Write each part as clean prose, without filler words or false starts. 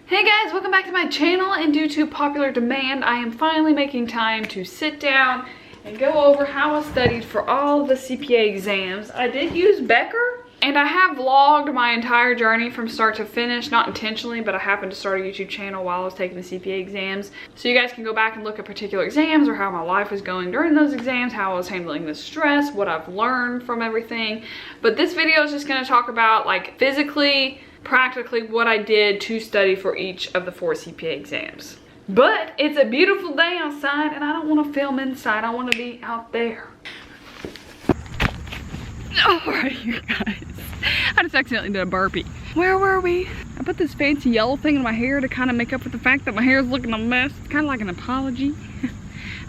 Hey guys, welcome back to my channel, and due to popular demand, I am finally making time to sit down and go over how I studied for all of the CPA exams. I did use Becker, and I have vlogged my entire journey from start to finish, not intentionally, but I happened to start a YouTube channel while I was taking the CPA exams. So you guys can go back and look at particular exams or how my life was going during those exams, how I was handling the stress, what I've learned from everything. But this video is just gonna talk about like physically, practically what I did to study for each of the 4 CPA exams. But it's a beautiful day outside and I don't want to film inside. I want to be out there. Alright, you guys. I just accidentally did a burpee. Where were we? I put this fancy yellow thing in my hair to kind of make up for the fact that my hair is looking a mess. It's kind of like an apology.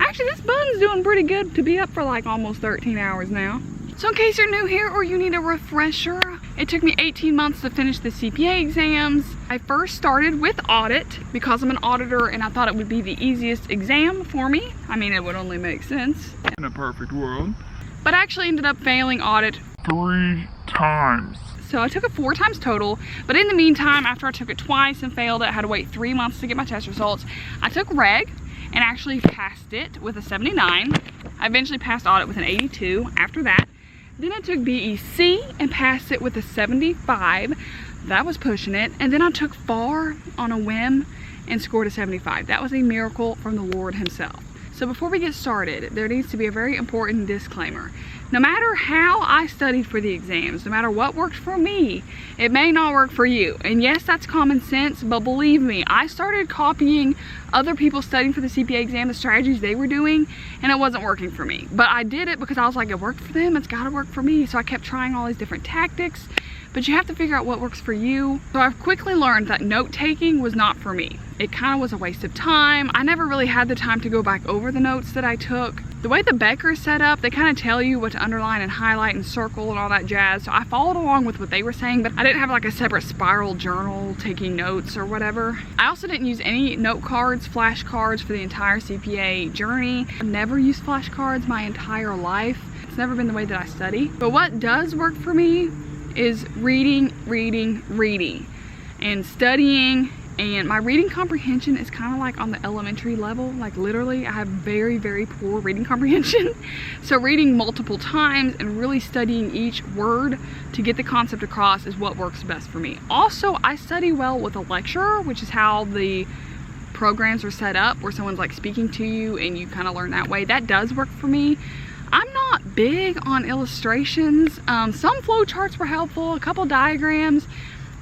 Actually, this bun's doing pretty good to be up for like almost 13 hours now. So in case you're new here or you need a refresher, it took me 18 months to finish the CPA exams. I first started with audit because I'm an auditor and I thought it would be the easiest exam for me. I mean, it would only make sense in a perfect world. But I actually ended up failing audit 3 times. So I took it 4 times total, but in the meantime, after I took it twice and failed it, I had to wait 3 months to get my test results. I took reg and actually passed it with a 79. I eventually passed audit with an 82 after that. Then I took BEC and passed it with a 75. That was pushing it. And then I took FAR on a whim and scored a 75. That was a miracle from the Lord himself. So before we get started, there needs to be a very important disclaimer. No matter how I studied for the exams, no matter what worked for me, it may not work for you. And yes, that's common sense, but believe me, I started copying other people studying for the CPA exam, the strategies they were doing, and it wasn't working for me. But I did it because I was like, it worked for them, it's gotta work for me. So I kept trying all these different tactics, but you have to figure out what works for you. So I've quickly learned that note-taking was not for me. It kind of was a waste of time. I never really had the time to go back over the notes that I took. The way the Becker is set up, they kind of tell you what to underline and highlight and circle and all that jazz. So I followed along with what they were saying, but I didn't have like a separate spiral journal taking notes or whatever. I also didn't use any note cards, flashcards for the entire CPA journey. I've never used flashcards my entire life. It's never been the way that I study. But what does work for me is reading, and studying. And my reading comprehension is kind of like on the elementary level. Like literally, I have very, very poor reading comprehension. So reading multiple times and really studying each word to get the concept across is what works best for me. Also, I study well with a lecturer, which is how the programs are set up, where someone's like speaking to you and you kind of learn that way. That does work for me. I'm not big on illustrations. Some flow charts were helpful, a couple diagrams.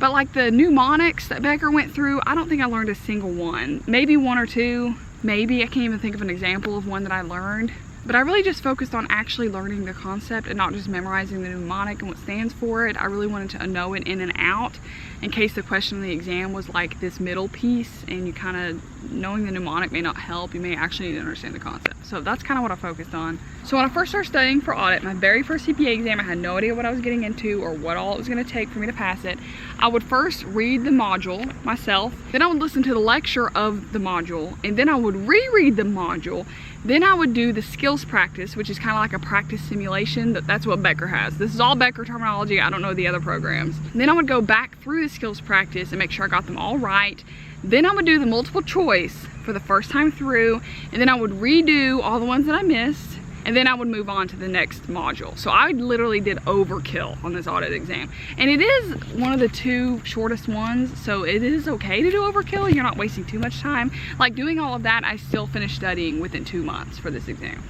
But like the mnemonics that Becker went through, I don't think I learned a single one. Maybe 1 or 2, maybe. I can't even think of an example of one that I learned. But I really just focused on actually learning the concept and not just memorizing the mnemonic and what stands for it. I really wanted to know it in and out in case the question in the exam was like this middle piece and you kind of knowing the mnemonic may not help. You may actually need to understand the concept. So that's kind of what I focused on. So when I first started studying for audit, my very first CPA exam, I had no idea what I was getting into or what all it was going to take for me to pass it. I would first read the module myself, then I would listen to the lecture of the module, and then I would reread the module. Then I would do the skills practice, which is kind of like a practice simulation. That's what Becker has. This is all Becker terminology. I don't know the other programs. Then I would go back through the skills practice and make sure I got them all right. Then I would do the multiple choice for the first time through, and then I would redo all the ones that I missed, and then I would move on to the next module. So I literally did overkill on this audit exam. And it is one of the 2 shortest ones, so it is okay to do overkill. You're not wasting too much time. Like doing all of that, I still finished studying within 2 months for this exam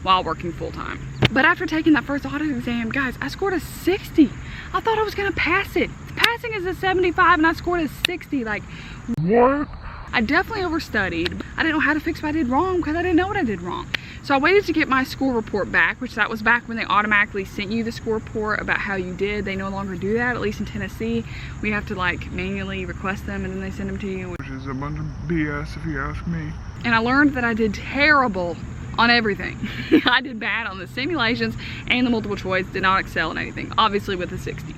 while working full time. But after taking that first audit exam, guys, I scored a 60. I thought I was gonna pass it. Passing is a 75 and I scored a 60. Like, what? I definitely overstudied. I didn't know how to fix what I did wrong because I didn't know what I did wrong. So I waited to get my score report back, which that was back when they automatically sent you the score report about how you did. They no longer do that, at least in Tennessee. We have to like manually request them and then they send them to you. Which is a bunch of BS if you ask me. And I learned that I did terrible on everything. I did bad on the simulations and the multiple choice, did not excel in anything, obviously with a 60.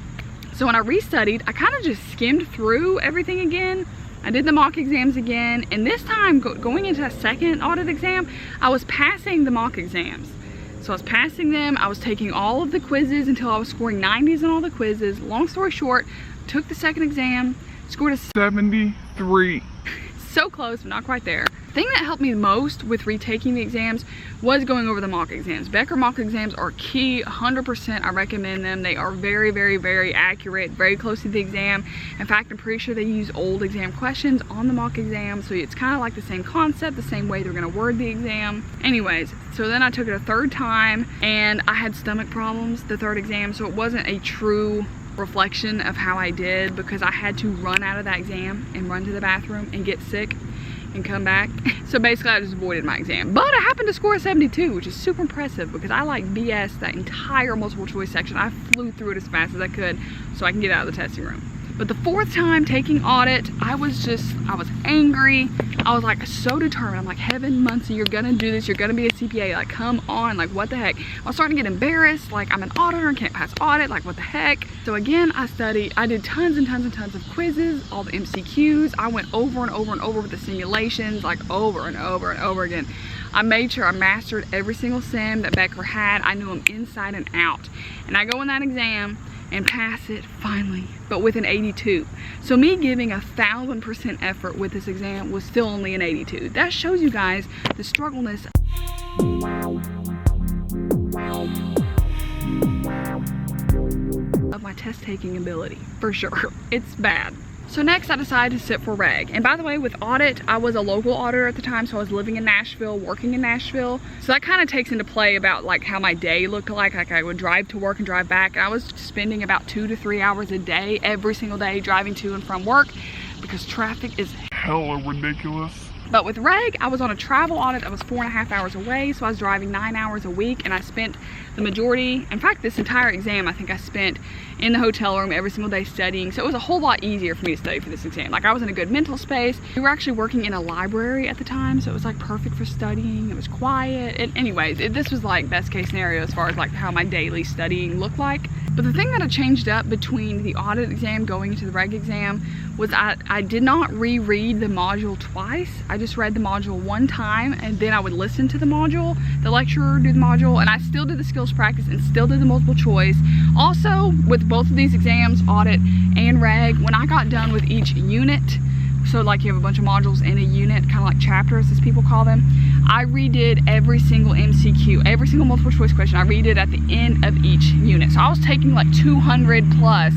So when I restudied, I kind of just skimmed through everything again. I did the mock exams again, and this time going into a second audit exam, I was passing the mock exams. So I was passing them, I was taking all of the quizzes until I was scoring 90s on all the quizzes. Long story short, took the second exam, Scored a 73. so close, but not quite there. The thing that helped me the most with retaking the exams was going over the mock exams. Becker mock exams are key, 100%. I recommend them. They are very, very, very accurate, very close to the exam. In fact, I'm pretty sure they use old exam questions on the mock exam, so it's kind of like the same concept, the same way they're gonna word the exam. Anyways, so then I took it a third time, and I had stomach problems the third exam, so it wasn't a true reflection of how I did, because I had to run out of that exam and run to the bathroom and get sick and come back. So basically I just avoided my exam, but I happened to score a 72, which is super impressive because I like BS that entire multiple choice section. I flew through it as fast as I could so I can get out of the testing room. But the fourth time taking audit, I was angry. I was like so determined. I'm like, Heaven, Muncie, you're gonna do this. You're gonna be a CPA. Like, come on, like what the heck? I was starting to get embarrassed. Like, I'm an auditor and can't pass audit. Like, what the heck? So again, I studied. I did tons and tons and tons of quizzes, all the MCQs. I went over and over and over with the simulations, like over and over and over again. I made sure I mastered every single sim that Becker had. I knew them inside and out. And I go in that exam and pass it finally, but with an 82. So me giving 1,000% effort with this exam was still only an 82. That shows you guys the struggleness of my test taking ability, for sure. It's bad. So next I decided to sit for reg. And by the way, with audit, I was a local auditor at the time, so I was living in Nashville, working in Nashville. So that kind of takes into play about like how my day looked like. Like I would drive to work and drive back. And I was spending about 2 to 3 hours a day, every single day, driving to and from work because traffic is hella ridiculous. But with reg, I was on a travel audit that was 4.5 hours away, so I was driving 9 hours a week, and I spent the majority, in fact, this entire exam, I think I spent in the hotel room every single day studying, so it was a whole lot easier for me to study for this exam. Like, I was in a good mental space. We were actually working in a library at the time, so it was like perfect for studying. It was quiet. This was like best case scenario as far as like how my daily studying looked like. But the thing that I changed up between the audit exam going into the reg exam was I did not reread the module twice. I just read the module one time, and then I would listen to the module, the lecturer do the module, and I still did the skills practice and still did the multiple choice. Also, with both of these exams, audit and reg, when I got done with each unit, so like you have a bunch of modules in a unit, kind of like chapters as people call them, I redid every single MCQ, every single multiple choice question. I redid at the end of each unit. So I was taking like 200 plus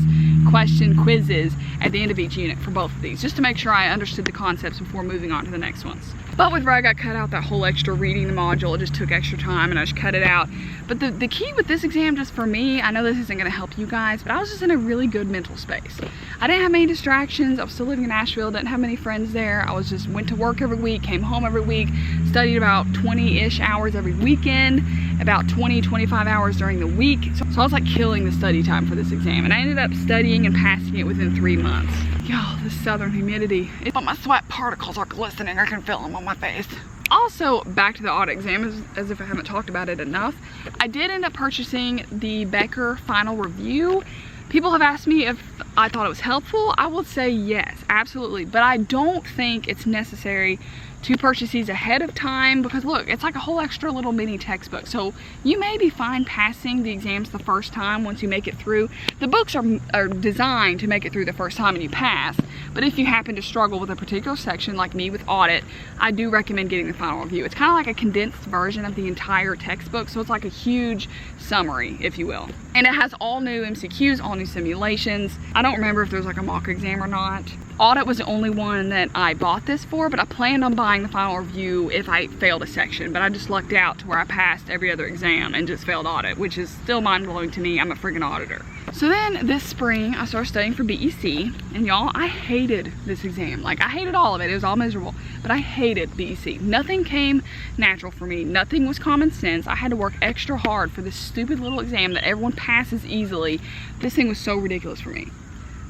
question quizzes at the end of each unit for both of these, just to make sure I understood the concepts before moving on to the next ones. But with reg, I cut out that whole extra reading the module. It just took extra time and I just cut it out. But the key with this exam, just for me, I know this isn't gonna help you guys, but I was just in a really good mental space. I didn't have many distractions. I was still living in Nashville, didn't have many friends there. I was just went to work every week, came home every week, studied about 20-ish hours every weekend, about 20-25 hours during the week. So I was like killing the study time for this exam, and I ended up studying and passing it within 3 months. Y'all, this southern humidity, but my sweat particles are glistening. I can feel them on my face. Also, back to the audit exam, as if I haven't talked about it enough, I did end up purchasing the Becker Final Review. People have asked me if I thought it was helpful. I will say yes, absolutely. But I don't think it's necessary to purchase these ahead of time, because look, it's like a whole extra little mini textbook. So you may be fine passing the exams the first time once you make it through. The books are designed to make it through the first time and you pass. But if you happen to struggle with a particular section, like me with audit, I do recommend getting the final review. It's kind of like a condensed version of the entire textbook, so it's like a huge summary, if you will. And it has all new MCQs, all new simulations. I don't remember if there's like a mock exam or not. Audit was the only one that I bought this for, but I planned on buying the final review if I failed a section, but I just lucked out to where I passed every other exam and just failed audit, which is still mind-blowing to me. I'm a friggin' auditor. So then this spring, I started studying for BEC, and y'all, I hated this exam. Like, I hated all of it. It was all miserable, but I hated BEC. Nothing came natural for me. Nothing was common sense. I had to work extra hard for this stupid little exam that everyone passes easily. This thing was so ridiculous for me.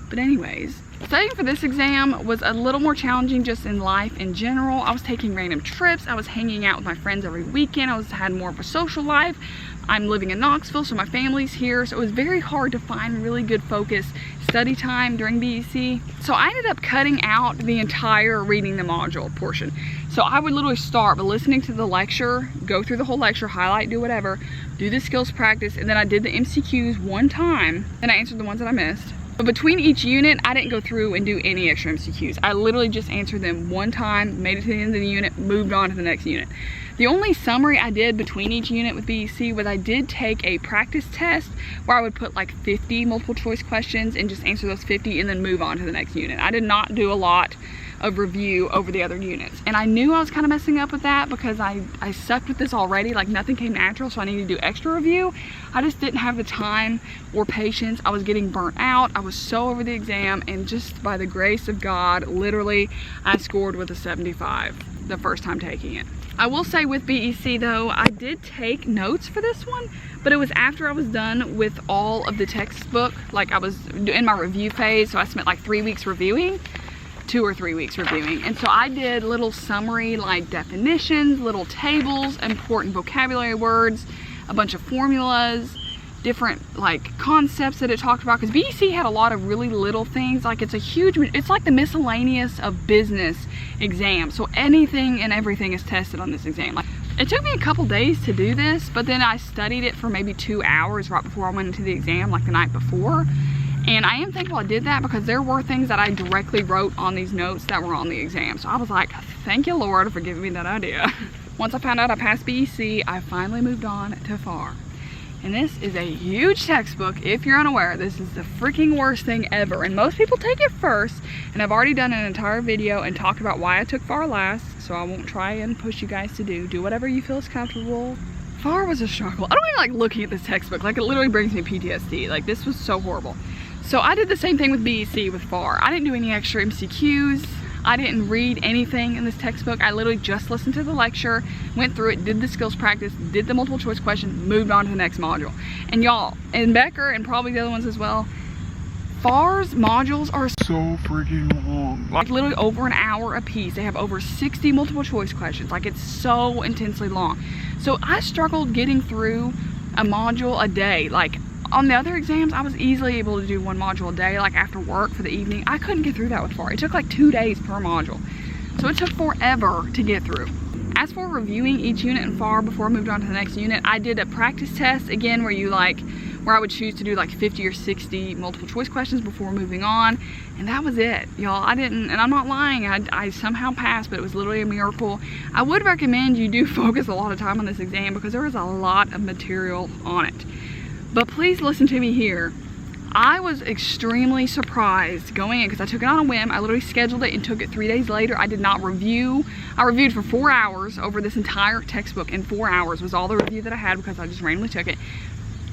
But anyways, studying for this exam was a little more challenging just in life in general. I was taking random trips. I was hanging out with my friends every weekend. I had more of a social life. I'm living in Knoxville, so my family's here. So it was very hard to find really good focused study time during BEC. So I ended up cutting out the entire reading the module portion. So I would literally start by listening to the lecture, go through the whole lecture, highlight, do whatever, do the skills practice, and then I did the MCQs one time, and I answered the ones that I missed. But between each unit, I didn't go through and do any extra MCQs. I literally just answered them one time, made it to the end of the unit, moved on to the next unit. The only summary I did between each unit with BEC was I did take a practice test where I would put like 50 multiple choice questions and just answer those 50 and then move on to the next unit. I did not do a lot of review over the other units. And I knew I was kind of messing up with that because I sucked with this already. Like nothing came natural, so I needed to do extra review. I just didn't have the time or patience. I was getting burnt out. I was so over the exam, and just by the grace of God, literally, I scored with a 75 the first time taking it. I will say with BEC though, I did take notes for this one, but it was after I was done with all of the textbook. Like I was in my review phase, so I spent like 3 weeks reviewing. 2 or 3 weeks reviewing, and so I did little summary like definitions, little tables, important vocabulary words, a bunch of formulas, different like concepts that it talked about, because BEC had a lot of really little things. Like it's like the miscellaneous of business exam, so anything and everything is tested on this exam. Like it took me a couple days to do this, but then I studied it for maybe 2 hours right before I went into the exam, like the night before. And I am thankful I did that because there were things that I directly wrote on these notes that were on the exam. So I was like, thank you, Lord, for giving me that idea. Once I found out I passed BEC, I finally moved on to FAR. And this is a huge textbook. If you're unaware, this is the freaking worst thing ever. And most people take it first. And I've already done an entire video and talked about why I took FAR last. So I won't try and push you guys to do whatever you feel is comfortable. FAR was a struggle. I don't even like looking at this textbook. Like it literally brings me PTSD. Like this was so horrible. So I did the same thing with BEC with FAR. I didn't do any extra MCQs. I didn't read anything in this textbook. I literally just listened to the lecture, went through it, did the skills practice, did the multiple choice question, moved on to the next module. And y'all, and Becker and probably the other ones as well, FAR's modules are so freaking long. like literally over an hour a piece. They have over 60 multiple choice questions. Like it's so intensely long. So I struggled getting through a module a day. Like on the other exams, I was easily able to do one module a day, like after work for the evening. I couldn't get through that with FAR. It took like 2 days per module. So it took forever to get through. As for reviewing each unit in FAR before I moved on to the next unit, I did a practice test again where I would choose to do like 50 or 60 multiple choice questions before moving on. And that was it, y'all. And I'm not lying, I somehow passed, but it was literally a miracle. I would recommend you do focus a lot of time on this exam because there is a lot of material on it. But please listen to me here. I was extremely surprised going in because I took it on a whim. I literally scheduled it and took it 3 days later. I did not review. I reviewed for 4 hours over this entire textbook, and 4 hours was all the review that I had because I just randomly took it.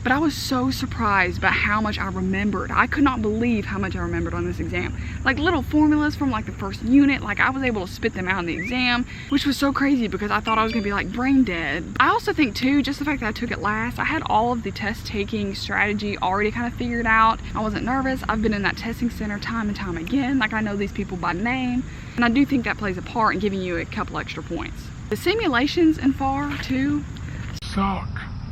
But I was so surprised by how much I remembered. I could not believe how much I remembered on this exam. Like little formulas from like the first unit, like I was able to spit them out in the exam, which was so crazy because I thought I was gonna be like brain dead. I also think too, just the fact that I took it last, I had all of the test taking strategy already kind of figured out. I wasn't nervous. I've been in that testing center time and time again. Like I know these people by name. And I do think that plays a part in giving you a couple extra points. The simulations in FAR too Suck.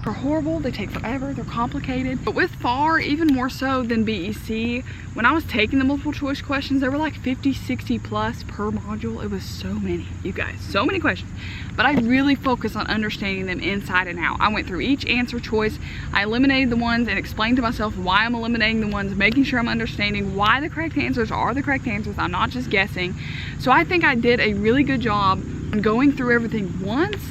are horrible. They take forever. They're complicated. But with FAR, even more so than BEC, when I was taking the multiple choice questions, there were like 50, 60 plus per module. It was so many, you guys, so many questions. But I really focused on understanding them inside and out. I went through each answer choice. I eliminated the ones and explained to myself why I'm eliminating the ones, making sure I'm understanding why the correct answers are the correct answers. I'm not just guessing. So I think I did a really good job on going through everything once,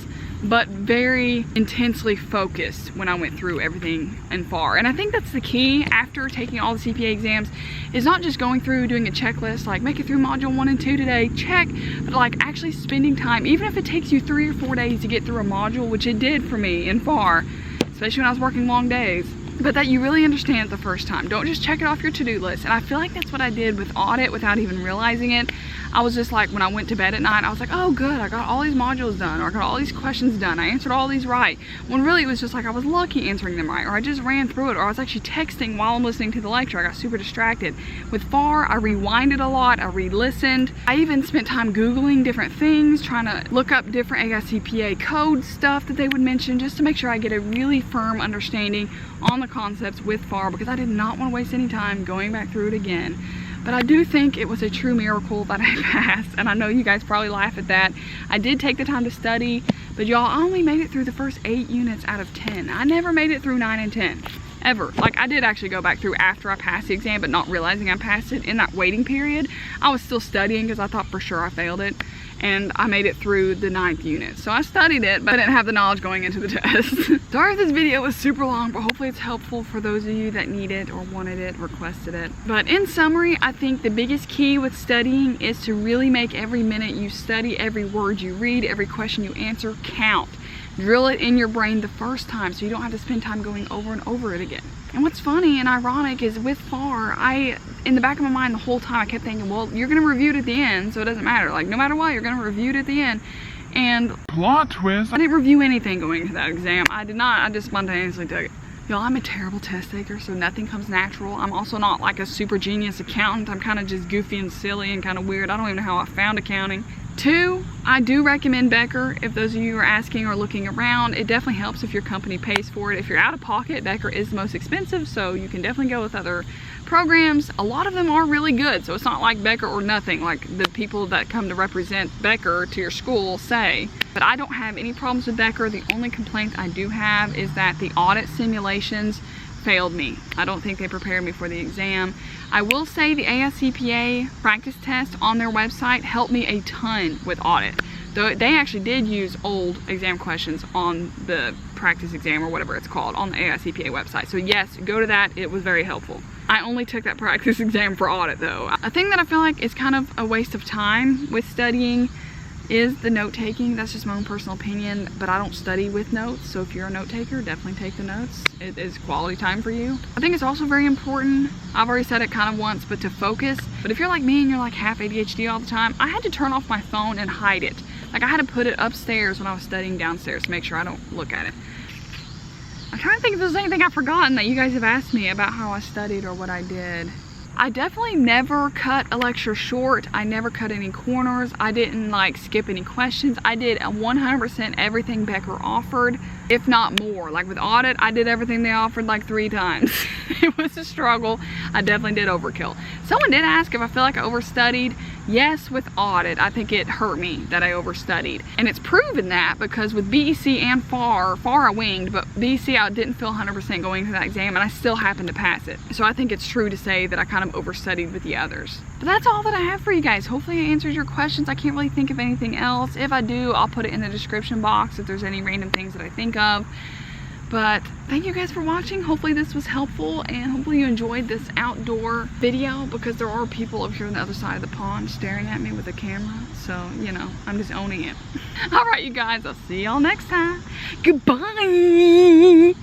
but very intensely focused when I went through everything in FAR. And I think that's the key after taking all the CPA exams, is not just going through doing a checklist, like make it through module 1 and 2 today, check, but like actually spending time, even if it takes you 3 or 4 days to get through a module, which it did for me in FAR, especially when I was working long days, but that you really understand it the first time. Don't just check it off your to-do list. And I feel like that's what I did with audit without even realizing it. I was just like, when I went to bed at night, I was like, oh good, I got all these modules done, or I got all these questions done, I answered all these right. When really it was just like I was lucky answering them right, or I just ran through it, or I was actually texting while I'm listening to the lecture. I got super distracted. With FAR, I rewinded a lot, I re-listened. I even spent time Googling different things, trying to look up different CPA code stuff that they would mention, just to make sure I get a really firm understanding on the concepts with FAR, because I did not want to waste any time going back through it again. But I do think it was a true miracle that I passed, and I know you guys probably laugh at that. I did take the time to study, but y'all, I only made it through the first 8 units out of 10. I never made it through 9 and 10. ever. Like, I did actually go back through after I passed the exam, but not realizing I passed it. In that waiting period, I was still studying because I thought for sure I failed it. And I made it through the 9th unit. So I studied it, but I didn't have the knowledge going into the test. Sorry if this video was super long, but hopefully it's helpful for those of you that need it or wanted it, requested it. But in summary, I think the biggest key with studying is to really make every minute you study, every word you read, every question you answer count. Drill it in your brain the first time so you don't have to spend time going over and over it again. And what's funny and ironic is with FAR, in the back of my mind the whole time I kept thinking, well, you're gonna review it at the end, so it doesn't matter. Like, no matter what, you're gonna review it at the end. And Plot twist. I didn't review anything going into that exam. I did not. I just spontaneously took it. Y'all, I'm a terrible test taker, so nothing comes natural. I'm also not like a super genius accountant. I'm kind of just goofy and silly and kind of weird. I don't even know how I found accounting. 2, I do recommend Becker if those of you are asking or looking around. It definitely helps if your company pays for it. If you're out of pocket, Becker is the most expensive, so you can definitely go with other programs. A lot of them are really good, so it's not like Becker or nothing, like the people that come to represent Becker to your school say. But I don't have any problems with Becker. The only complaint I do have is that the audit simulations failed me. I don't think they prepared me for the exam. I will say the ASCPA practice test on their website helped me a ton with audit. Though they actually did use old exam questions on the practice exam or whatever it's called on the ASCPA website. So yes, go to that. It was very helpful. I only took that practice exam for audit though. A thing that I feel like is kind of a waste of time with studying is the note taking. That's just my own personal opinion, but I don't study with notes. So if you're a note taker, definitely take the notes. It is quality time for you. I think it's also very important, I've already said it kind of once, but to focus. But if you're like me and you're like half ADHD all the time, I had to turn off my phone and hide it. Like, I had to put it upstairs when I was studying downstairs to make sure I don't look at it. I'm trying to think if there's anything I've forgotten that you guys have asked me about how I studied or what I did. I definitely never cut a lecture short. I never cut any corners. I didn't like skip any questions. I did 100% everything Becker offered, if not more. Like with audit, I did everything they offered like 3 times. It was a struggle. I definitely did overkill. Someone did ask if I feel like I overstudied. Yes, with audit, I think it hurt me that I overstudied. And it's proven that because with BEC and FAR I winged, but BEC I didn't feel 100% going into that exam and I still happened to pass it. So I think it's true to say that I kind of overstudied with the others. But that's all that I have for you guys. Hopefully I answered your questions. I can't really think of anything else. If I do, I'll put it in the description box if there's any random things that I think of. But thank you guys for watching. Hopefully this was helpful and hopefully you enjoyed this outdoor video because there are people over here on the other side of the pond staring at me with a camera. So, you know, I'm just owning it. All right, you guys, I'll see y'all next time. Goodbye.